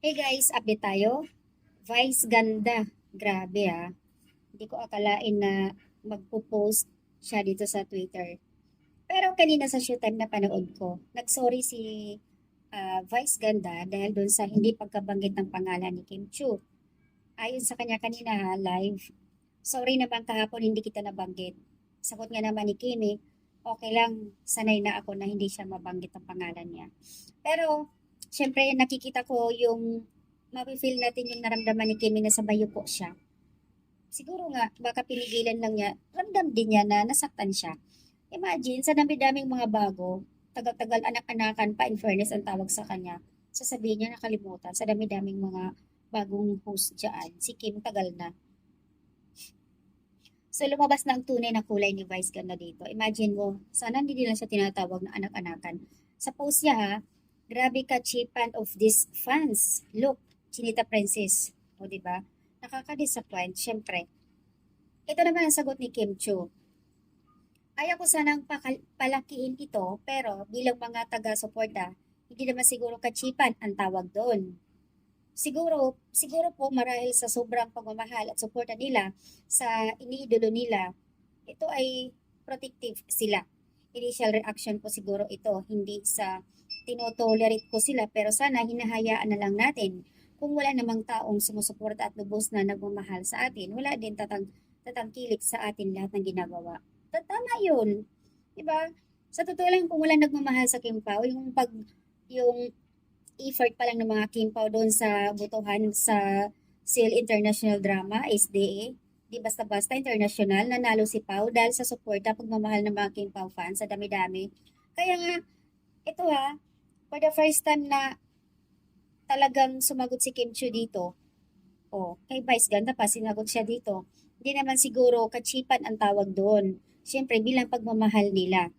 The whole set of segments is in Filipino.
Hey guys, update tayo. Vice ganda. Grabe ah. Hindi ko akalain na magpo-post siya dito sa Twitter. Pero kanina sa showtime na panood ko, nag-sorry si Vice ganda dahil doon sa hindi pagkabanggit ng pangalan ni Kim Chu. Ayon sa kanya kanina ha, live, sorry naman kahapon hindi kita nabanggit. Sagot nga naman ni Kim okay lang, sanay na ako na hindi siya mabanggit ang pangalan niya. Pero, syempre, nakikita ko yung mafe-feel natin yung naramdaman ni Kimi na sa bayo po siya. Siguro nga, baka pinigilan lang niya, ramdam din niya na nasaktan siya. Imagine, sa dami-daming mga bago, tagal-tagal anak-anakan pa in fairness ang tawag sa kanya, sasabihin niya nakalimutan sa dami-daming mga bagong host dyan. Si Kim tagal na. So lumabas na ang tunay na kulay ni Vice ganda dito. Imagine mo, sana hindi nila siya tinatawag na anak-anakan. Sa post niya ha, grabe ka chipan of these fans. Look, Chinita Princess. O di ba? Nakaka-disappoint, syempre. Ito naman ang sagot ni Kim Chu. Ayaw ko sanang palakihin ito, pero bilang mga taga-suporta, hindi naman siguro kachipan ang tawag doon. Siguro po marahil sa sobrang pagmamahal at suporta nila sa iniidolo nila, ito ay protective sila. Initial reaction po siguro ito, hindi sa tinotolerate ko sila, pero sana hinahayaan na lang natin. Kung wala namang taong sumusuporta at lubos na nagmamahal sa atin, wala din tatangkilik sa atin lahat ng ginagawa. Tama yun. Diba? Sa totoo lang, kung wala nagmamahal sa Kim Pao, yung effort pa lang ng mga Kim Pao doon sa butuhan sa SEAL International Drama, SDA, di basta-basta international, nanalo si Pau dahil sa suporta pagmamahal ng mga King Pau fans sa dami-dami. Kaya nga, ito ha, for the first time na talagang sumagot si Kim Chiu dito, kay Vice ganda pa, sinagot siya dito. Hindi naman siguro kachipan ang tawag doon. Siyempre, bilang pagmamahal nila.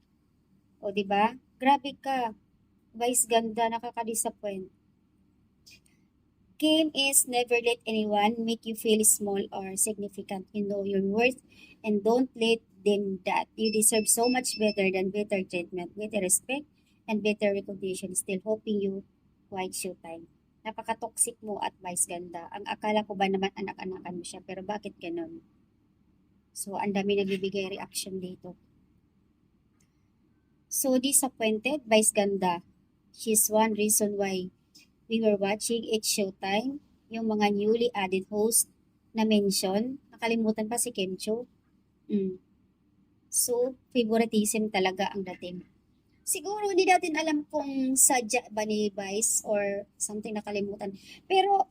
O, di ba? Grabe ka, Vice ganda, nakaka-disappoint. Game is never let anyone make you feel small or significant. You know your worth and don't let them that. You deserve so much better than better treatment, better respect, and better recognition. Still hoping you white showtime. Napaka-toxic mo at vice ganda. Ang akala ko ba naman anak-anakan mo siya, pero bakit ganon? So, ang dami nagbibigay reaction dito. So disappointed, vice ganda. She's one reason why we were watching each showtime, yung mga newly added host na mention, nakalimutan pa si Kim Cho. So, favoritism talaga ang dating. Siguro hindi natin alam kung sadya ba ni Vice or something nakalimutan. Pero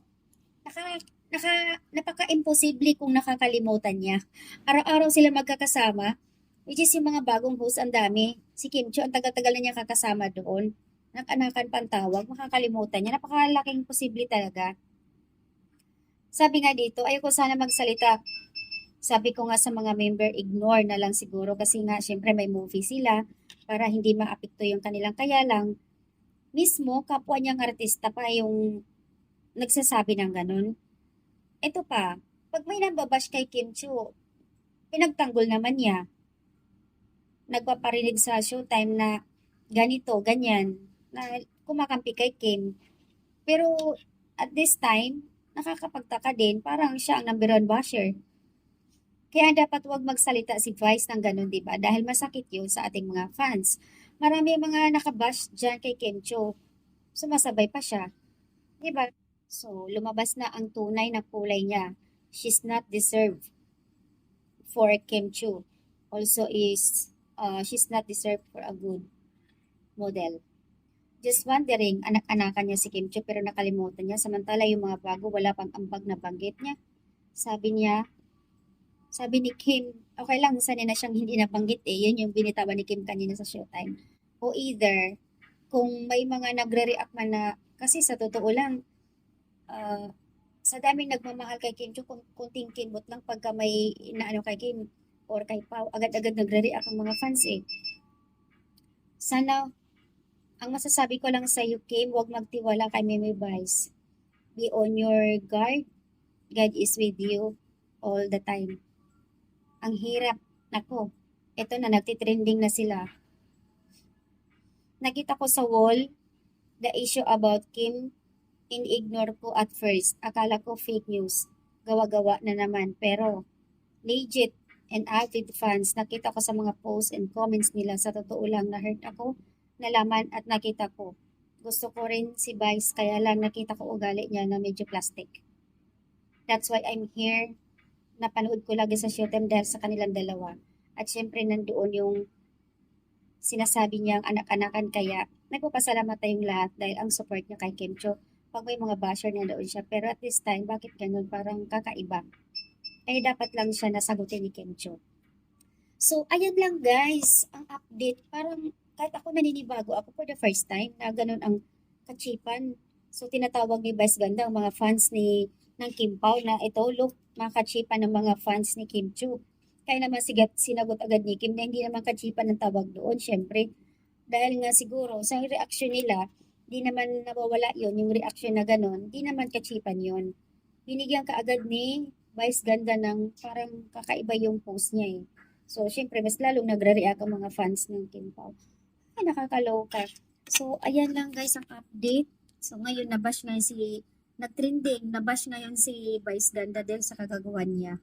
naka, napaka-imposible kung nakakalimutan niya. Araw-araw sila magkakasama, which is yung mga bagong host ang dami. Si Kim Cho, ang tagal-tagal na niya kakasama doon. Nakanakan pa ang tawag, makakalimutan niya. Napakalaking posible talaga. Sabi nga dito, ayoko sana magsalita. Sabi ko nga sa mga member, ignore na lang siguro kasi nga syempre may movie sila para hindi maapekto yung kanilang. Kaya lang, mismo kapwa niyang artista pa yung nagsasabi ng ganun. Ito pa, pag may nambabash kay Kim Chu, pinagtanggol naman niya. Nagpaparinig sa showtime na ganito, ganyan, na kumakampi kay Kim. Pero at this time, nakakapagtaka din, parang siya ang number one basher. Kaya dapat wag magsalita si Vice ng ganun, di ba? Dahil masakit yun sa ating mga fans. Marami mga nakabash dyan kay Kim Cho. Sumasabay pa siya. Di ba? So, lumabas na ang tunay na kulay niya. She's not deserved for Kim Cho. Also she's not deserved for a good model. Just wondering, anak-anakan niya si Kim Cho pero nakalimutan niya. Samantala yung mga bago, wala pang ambag na banggit niya. Sabi ni Kim, okay lang, sanay na siyang hindi nabanggit Yun yung binitawan ni Kim kanina sa showtime. O either, kung may mga nagre-react man na, kasi sa totoo lang, ah, sa daming nagmamahal kay Kim Cho, kung kunting kinbot lang pagka may inaano kay Kim or kay Pao, agad-agad nagre-react ang mga fans Sana, ang masasabi ko lang sa iyo, Kim, huwag magtiwala kay Meme Vice. Be on your guard. God is with you all the time. Ang hirap. Nako, eto na, nagtitrending na sila. Nakita ko sa wall, the issue about Kim in-ignore ko at first. Akala ko fake news. Gawa-gawa na naman. Pero legit and avid fans, nakita ko sa mga posts and comments nila. Sa totoo lang, na-hurt ako, nalaman at nakita ko. Gusto ko rin si Vice, kaya lang nakita ko ugali niya na medyo plastic. That's why I'm here. Napanood ko lagi sa Showtime dahil sa kanilang dalawa. At syempre nandoon yung sinasabi niyang anak-anakan, kaya nagpapasalamat tayong lahat dahil ang support niya kay Kim Cho. Pag may mga basher na doon siya. Pero at this time, bakit ganun? Parang kakaiba. Eh, dapat lang siya nasagutin ni Kim Cho. So, ayan lang guys, ang update. Parang kahit ako naninibago ako for the first time na ganun ang kachipan. So, tinatawag ni Vice Ganda ang mga fans ng Kim Pao na ito, look, mga kachipan ng mga fans ni Kim Cho. Kaya naman sinagot agad ni Kim na hindi naman kachipan ng tawag doon, syempre. Dahil nga siguro, sa reaksyon nila, di naman nawawala yon yung reaksyon na ganun, di naman kachipan yon. Binigyan ka agad ni Vice Ganda ng parang kakaiba yung post niya eh. So, syempre, mas lalong nagre-react ang mga fans ng Kim Pao. Ay, nakakaloka. So, ayan lang guys ang update. So, ngayon nabash ngayon nag-trending, nabash ngayon si Vice Ganda dahil sa kagagawan niya.